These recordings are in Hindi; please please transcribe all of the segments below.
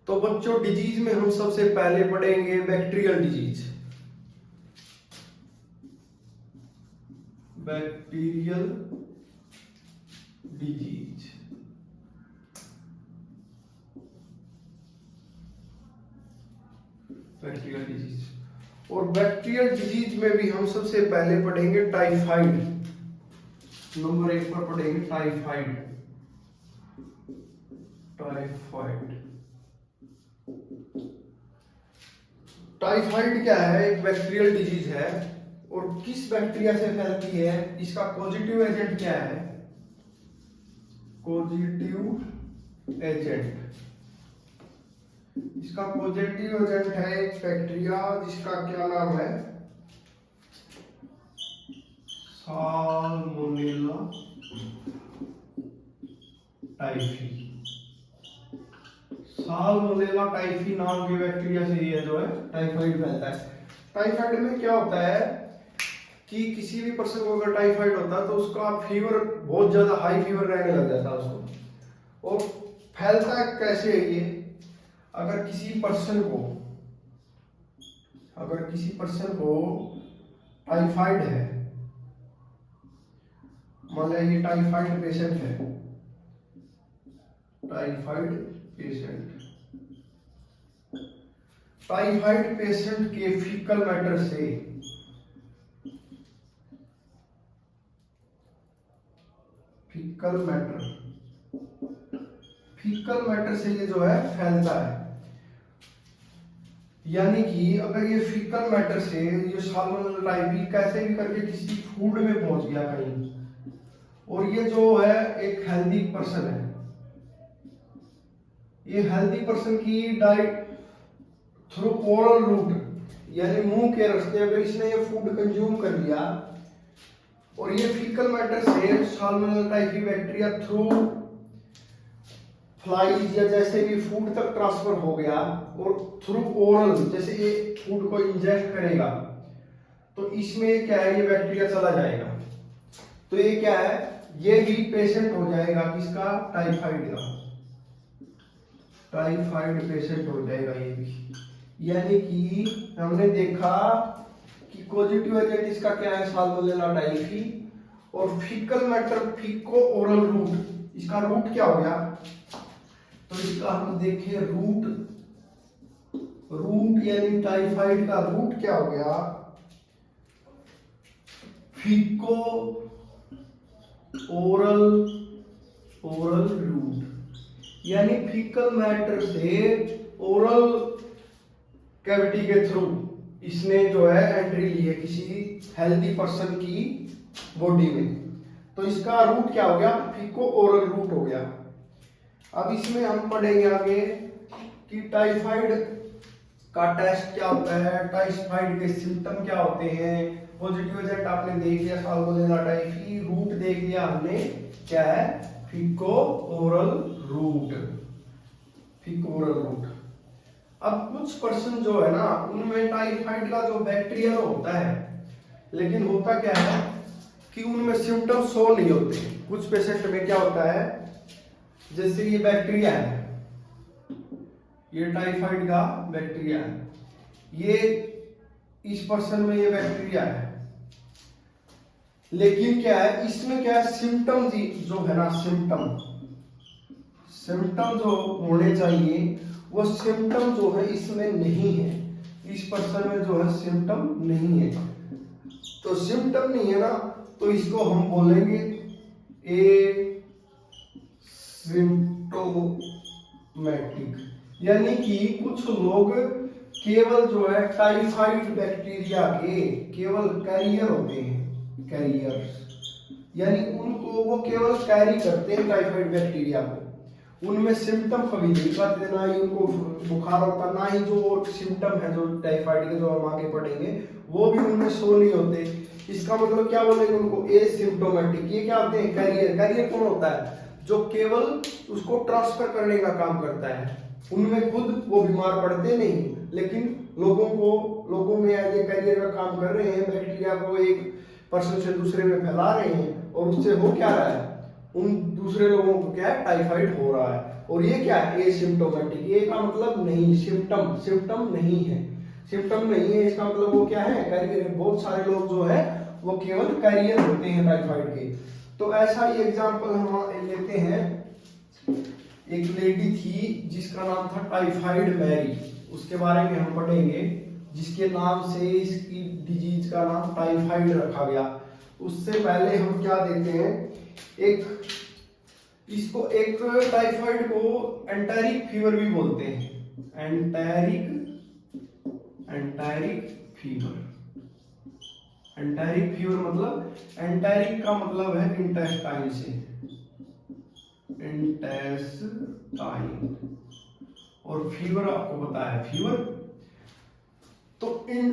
तो बच्चों डिजीज में हम सबसे पहले पढ़ेंगे bacterial disease. Bacterial disease bacterial disease और बैक्टीरियल डिजीज में भी हम सबसे पहले पढ़ेंगे टाइफाइड। नंबर 1 पर पढ़ेंगे टाइफाइड। टाइफाइड क्या है? एक बैक्टीरियल डिजीज है और किस बैक्टीरिया से फैलती है? इसका पॉजिटिव एजेंट क्या है? पॉजिटिव एजेंट, इसका पॉजिटिव एजेंट है एक बैक्टीरिया जिसका क्या नाम है? Salmonella typhi. साल्मोनेला टाइफी नाम के बैक्टीरिया से ये जो है टाइफाइड फैलता है। टाइफाइड में क्या होता है कि किसी भी पर्सन को अगर टाइफाइड होता है तो उसका फीवर बहुत ज्यादा हाई फीवर रहने लग जाता है उसको। और फैलता कैसे है ये? अगर किसी पर्सन को टाइफाइड है, मान लिया ये टाइफाइड पेशेंट है, टाइफाइड पेशेंट के फीकल मैटर से ये जो है फैलता है। यानी कि अगर ये फीकल मैटर से ये साल्मोनेला टाइफी कैसे भी करके किसी फूड में पहुंच गया कहीं, और ये जो है एक हेल्दी पर्सन है, ये हेल्दी पर्सन की डाइट थ्रू ओरल रूट यानी मुंह के रास्ते अगर इसने ये फूड कंज्यूम कर लिया और ये फीकल मैटर से salmonella typhi bacteria through flies या जैसे भी फूड तक ट्रांसफर हो गया और थ्रू ओरल जैसे ये फूड को इंजेक्ट करेगा तो इसमें क्या है, ये बैक्टीरिया चला जाएगा। तो ये क्या है, ये भी पेशेंट हो जाएगा किसका? टाइफाइड पेशेंट हो जाएगा ये भी। यानी कि हमने देखा कि पॉजिटिव एजेंट इसका क्या है? Salmonella typhi. और फीकल मैटर, फीको ओरल रूट, इसका रूट क्या हो गया? तो इसका हम देखें रूट यानी टाइफाइड का रूट क्या हो गया? फीको ओरल रूट। यानी फीकल मैटर से ओरल कैविटी के थ्रू इसने जो है एंट्री ली है किसी हेल्दी पर्सन की बॉडी में, तो इसका रूट क्या हो गया? फीको ओरल रूट हो गया। अब इसमें हम पढ़ेंगे आगे कि टाइफाइड का टेस्ट क्या होता है, टाइफाइड के सिम्टम क्या होते हैं। पॉजिटिव एजेंट आपने देख लिया साल्मोनेला टाइफी, रूट देख लिया हमने क्या है? फीको ओरल रूट। अब कुछ पर्सन जो है ना उनमें टाइफाइड का जो बैक्टीरिया होता है, लेकिन होता क्या है कि उनमें सिम्टम शो नहीं होते। कुछ पेशेंट में क्या होता है, जैसे ये बैक्टीरिया है, ये टाइफाइड का बैक्टीरिया है, ये इस पर्सन में ये बैक्टीरिया है, लेकिन क्या है इसमें क्या है, सिम्टम जो है ना, सिम्टम जो होने चाहिए वो सिम्टम जो है इसमें नहीं है। इस पर्सन में जो है सिम्टम नहीं है, तो सिम्टम नहीं है ना, तो इसको हम बोलेंगे एसिम्प्टोमेटिक। यानी कि कुछ लोग केवल जो है टाइफाइड बैक्टीरिया के केवल कैरियर होते हैं, यानी उनको वो केवल कैरी करते हैं टाइफाइड बैक्टीरिया को। उनमें सिम्टम कभी नहीं पाते, ना ही उनको बुखार होता, ना ही जो सिम्टम है जो टाइफाइड के जो हम आगे पढ़ेंगे वो भी उनमें शो नहीं होते। इसका मतलब क्या बोलेंगे उनको? एसिम्प्टोमेटिक। ये क्या होते हैं? कैरियर कौन होता है? जो केवल उसको ट्रांसफर करने का काम करता है। उनमें खुद वो बीमार पड़ते नहीं, लेकिन लोगों में ये कैरियर का काम कर रहे हैं, बैक्टीरिया को एक पर्सन से दूसरे में फैला रहे हैं, और उससे हो क्या रहा है, उन दूसरे लोगों को क्या है? टाइफाइड हो रहा है। और ये क्या है, एसिम्प्टोमेटिक। ए का मतलब नहीं, सिम्टम, सिम्टम नहीं है, सिम्टम नहीं है, इसका मतलब वो क्या है, कैरियर है। बहुत सारे लोग जो है वो केवल कैरियर होते हैं टाइफाइड के। तो ऐसा ही एग्जाम्पल हम लेते हैं, एक लेडी थी जिसका नाम था टाइफाइड मैरी, उसके बारे में हम पढ़ेंगे, जिसके नाम से इसकी डिजीज का नाम टाइफाइड रखा गया। उससे पहले हम क्या देते हैं, एक इसको, एक टाइफाइड को एंटेरिक फीवर भी बोलते हैं, एंटेरिक फीवर। एंटेरिक फीवर मतलब, एंटेरिक का मतलब है इंटेस्टाइन से, इंटेस्टाइन, और फीवर आपको पता है फीवर, तो इन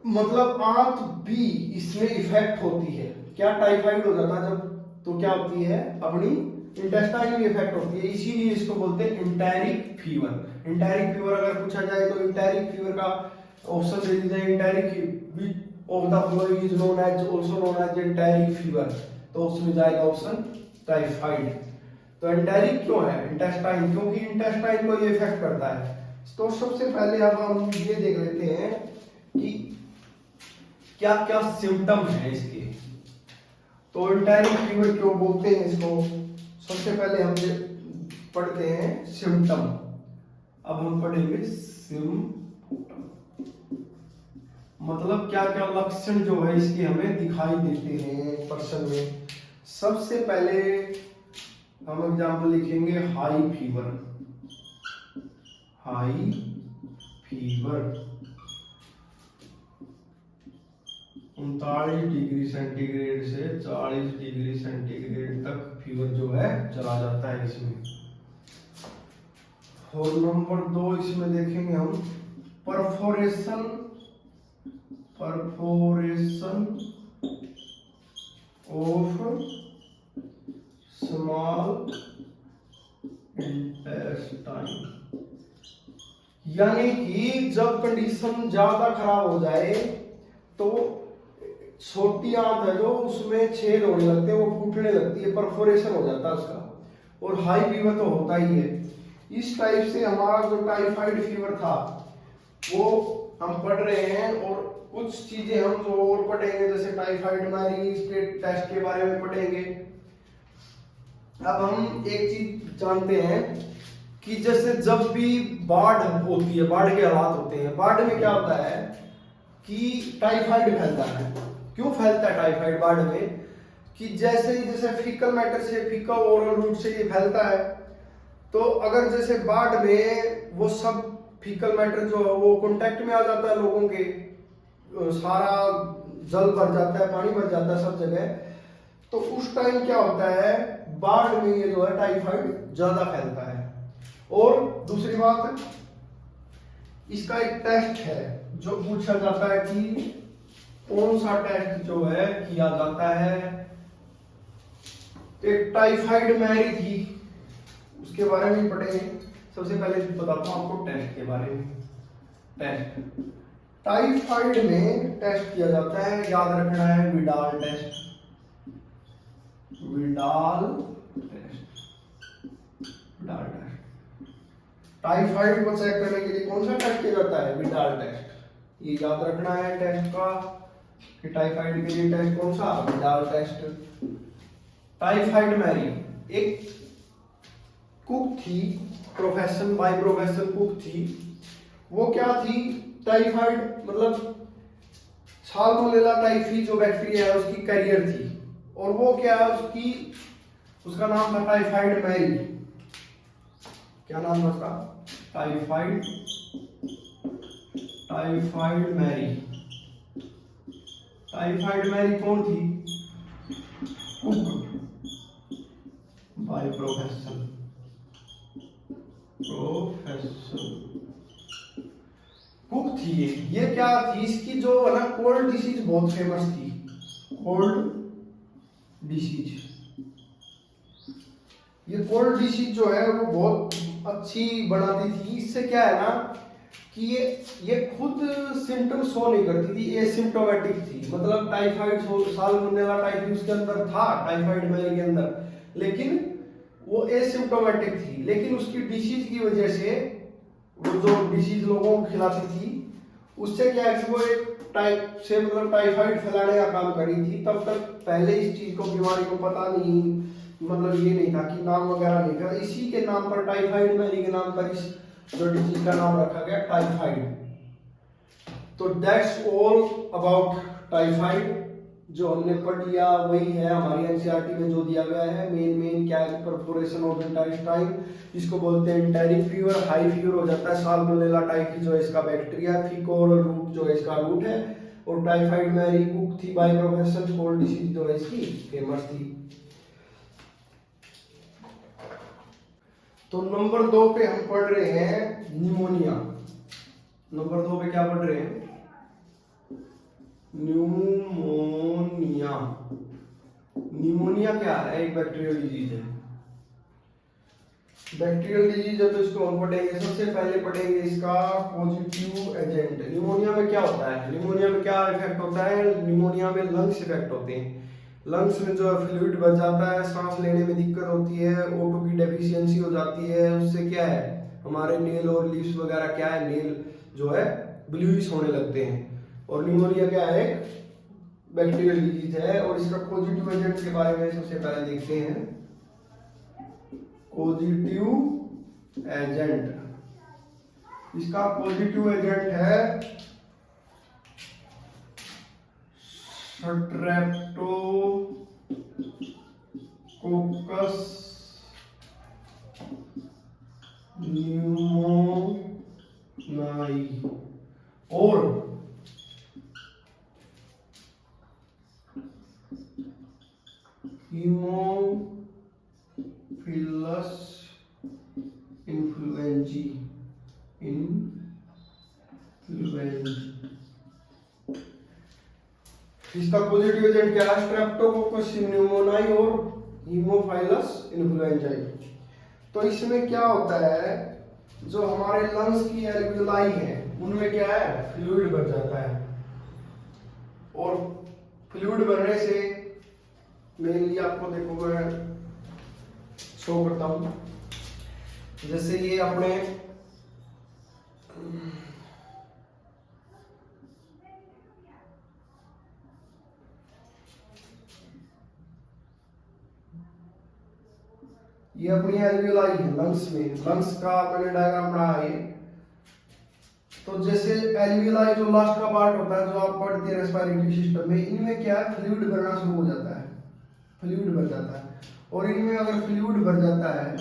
मतलब आंत भी इसमें इफेक्ट होती है। क्या टाइफाइड हो जाता है जब, तो क्या होती है, अपनी इंटेस्टाइन में इफेक्ट होती है, इसीलिए इसको बोलते हैं इंटेरिक फीवर। इंटेरिक फीवर अगर पूछा जाए तो इंटेरिक फीवर का ऑप्शन दे दीजिए, enteric of the following is known as, also known as enteric fever, तो उसमें जाएगा ऑप्शन टाइफाइड। तो इंटेरिक क्यों है, इंटेस्टाइन, क्योंकि इंटेस्टाइन को ये इफेक्ट करता है। तो सबसे पहले अब हम ये देख लेते हैं कि क्या क्या सिम्टम है इसके। तो इंटेरिक फीवर क्यों बोलते हैं इसको, सबसे पहले हम पढ़ते हैं सिम्टम। अब हम पढ़ेंगे सिम्टम, मतलब क्या क्या लक्षण जो है इसके हमें दिखाई देते हैं पर्सन में। सबसे पहले हम एग्जाम्पल लिखेंगे high fever, high fever 39 degree centigrade से 40 डिग्री सेंटीग्रेड तक फीवर जो है चला जाता है इसमें। और नंबर 2 इसमें देखेंगे हम perforation, perforation of small intestine, यानी कि जब कंडीशन ज्यादा खराब हो जाए तो छोटी आंत है जो उसमें छेद होने लगते हैं, वो फूटने लगती है, परफोरेशन हो जाता है उसका। और हाई फीवर तो होता ही है। इस टाइप से हमारा जो टाइफाइड फीवर था वो हम पढ़ रहे हैं, और कुछ चीजें हम जो और पढ़ेंगे, जैसे टाइफाइड मैरी के टेस्ट के बारे में पढ़ेंगे। अब हम एक चीज जानते हैं कि जैसे जब भी बाढ़ होती है, बाढ़ के हालात होते हैं, बाढ़ में क्या होता है कि टाइफाइड फैलता है। क्यों फैलता है टाइफाइड बाढ़ में, कि जैसे ही जैसे फीकल मैटर से, फीकल ओरल रूट से ये फैलता है, तो अगर जैसे बाढ़ में वो सब फीकल मैटर जो है वो कांटेक्ट में आ जाता है लोगों के, सारा जल भर जाता है, पानी भर जाता है सब जगह, तो उस टाइम क्या होता है, बाढ़ में ये जो है टाइफाइड ज्यादा फैलता है। और दूसरी बात, इसका एक टेस्ट है जो पूछा जाता है कि कौन सा टेस्ट जो है किया जाता है। एक टाइफाइड मैरी थी, उसके बारे में पढ़ेंगे। सबसे पहले बताता हूं आपको टेस्ट के बारे में। टेस्ट, टाइफाइड में टेस्ट किया जाता है, याद रखना है, Widal test, Widal test, Widal test. Typhoid को चेक करने के लिए कौन सा टेस्ट किया जाता है, विडाल टेस्ट। ये याद रखना है टेस्ट का, कि टाइफाइड के लिए टेस्ट कौन सा, विडाल टेस्ट। टाइफाइड मैरी एक कुक थी, प्रोफेशन बाय प्रोफेशन कुक थी। वो क्या थी, टाइफाइड मतलब साल्मोनेला टाइफी जो बैक्टीरिया है उसकी कैरियर थी, और वो क्या है उसका नाम था टाइफाइड मैरी। क्या नाम था उसका, typhoid, typhoid Mary. Typhoid Mary कौन थी, कुक बाय प्रोफेशन, कुक थी ये क्या थी, इसकी जो है ना कोल्ड डिसीज बहुत फेमस थी, कोल्ड डिसीज। ये कोल्ड डिसीज जो है वो बहुत अच्छी बनाती थी। इससे क्या है ना कि ये खुद सिम्टम शो नहीं करती थी, एसिम्प्टोमेटिक थी। मतलब टाइफाइड, साल्मोनेला टाइफी उसके अंदर था, टाइफाइड मैरी के अंदर, लेकिन वो एसिम्प्टोमेटिक थी, लेकिन उसकी डिसीज की वजह से, वो जो डिसीज लोगों को खिलाती थी, उससे क्या है कि वो एक टाइप से मतलब टाइफाइड फैलाने का काम करी थी। तब तक पहले इस चीज को, बीमारी को पता नहीं, मतलब ये नहीं था कि नाम वगैरह नहीं था, इसी के नाम पर टाइफाइड मैरी के नाम पर इस जो डिजीज का नाम रखा गया टाइफाइड। तो दैट्स ऑल अबाउट टाइफाइड। जो हमने पढ़ लिया वही है हमारी एनसीईआरटी में जो दिया गया है। मेन क्या है, परफोरेशन ऑफ इंटेस्टाइन, इसको बोलते हैं एंटेरिक फीवर। हाई फीवर हो जाता है, साल्मोनेला टाइफी जो है इसका बैक्टीरिया, फिकोर रूट जो है इसका रूट है, और टाइफाइड मैरी कुक थी बाय प्रोफेसर, कोल्ड डिसीज जो है इसकी फेमस थी। तो नंबर 2 पे हम पढ़ रहे हैं निमोनिया। नंबर 2 पे क्या पढ़ रहे हैं? न्यूमोनिया। निमोनिया क्या है? एक बैक्टीरियल डिजीज है। बैक्टीरियल डिजीज है तो इसको हम पढ़ेंगे। सबसे पहले पढ़ेंगे इसका पॉजिटिव एजेंट। निमोनिया में क्या होता है? निमोनिया में क्या इफेक्ट होता है? निमोनिया में लंग्स इफेक्ट होते हैं। लंग्स में जो है फ्लूइड बच जाता है, सांस लेने में दिक्कत होती है, O2 की डेफिशिएंसी हो जाती है। उससे क्या है, हमारे नेल और लीव्स वगैरह क्या है, नेल जो है ब्लूइश होने लगते हैं। और निमोनिया क्या है? बैक्टीरियल डिजीज है। और इसका पॉजिटिव एजेंट के बारे में सबसे पहले देखते हैं। पॉजिटिव एजेंट, इसका पॉजिटिव एजेंट है स्ट्रेप्टोकोकस न्यूमोनाई और हीमोफिलस इन्फ्लुएंजी। इसका पॉजिटिव एजेंट क्या है? स्ट्रेप्टोकोकस न्यूमोनाई और हीमोफाइलस इन्फ्लुएंजाई। तो इसमें क्या होता है, जो हमारे लंग्स की एल्वियोलाई है उनमें क्या है, फ्लूइड भर जाता है। और फ्लूइड भरने से मेनली आपको देखो मैं शो करता हूं। जैसे ये अपने ये अपनी एल्वियोलाई है लंग्स में। लंग्स का मैंने डायग्राम बनाया है। तो जैसे एल्वियोलाई जो लास्ट का पार्ट होता है, जो आप पढ़ते हैं रेस्पिरेटरी सिस्टम में, इनमें क्या है, फ्लूइड भरना शुरू हो जाता है, फ्लूइड भर जाता है। और इनमें अगर फ्लूइड भर जाता है,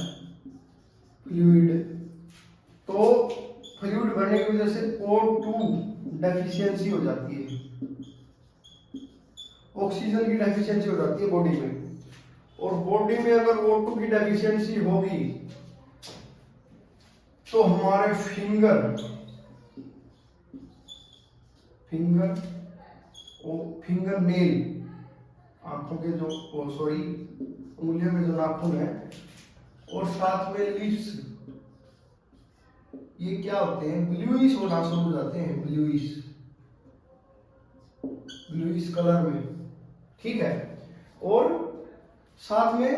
फ्लूइड, तो फ्लूइड भरने की वजह से O2 डेफिशिएंसी हो जाती है, ऑक्सीजन की डेफिशिएंसी हो जाती है बॉडी में। और बॉडी में अगर O2 की डेफिशिएंसी होगी तो हमारे फिंगर नेल, आंखों के जो उंगलियों के जो नाखून है, और साथ में लिप्स, ये क्या होते हैं, ब्लूइश होना शुरू हो जाते हैं, ब्लूइश कलर में, ठीक है। और साथ में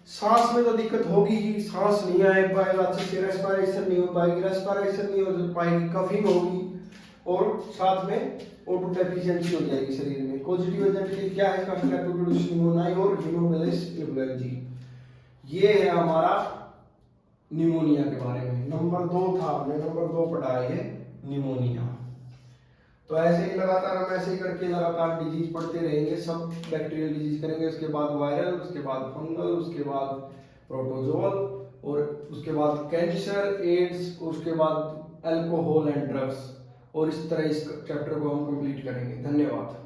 सांस में तो दिक्कत होगी ही, सांस नहीं आए पाएगा अच्छे से, रेस्पिरेशन नहीं हो पाएगी, रेस्पिरेशन नहीं हो पाएगी, कफिंग होगी, और साथ में O2 डेफिशिएंसी हो जाएगी शरीर में। पॉजिटिव एजेंट क्या है? इसका स्ट्रेप्टोकोकस न्यूमोनाई और हीमोफिलस इन्फ्लुएंजी। ये है हमारा निमोनिया के बारे में। नंबर 2 था, हमने नंबर 2 पढ़ा है निमोनिया। तो ऐसे ही लगातार हम ऐसे ही करके लगातार डिजीज पढ़ते रहेंगे। सब बैक्टीरियल डिजीज करेंगे, उसके बाद वायरल, उसके बाद फंगल, उसके बाद प्रोटोजोल, और उसके बाद कैंसर, एड्स, उसके बाद अल्कोहल एंड ड्रग्स। और इस तरह इस चैप्टर को हम कंप्लीट करेंगे। धन्यवाद।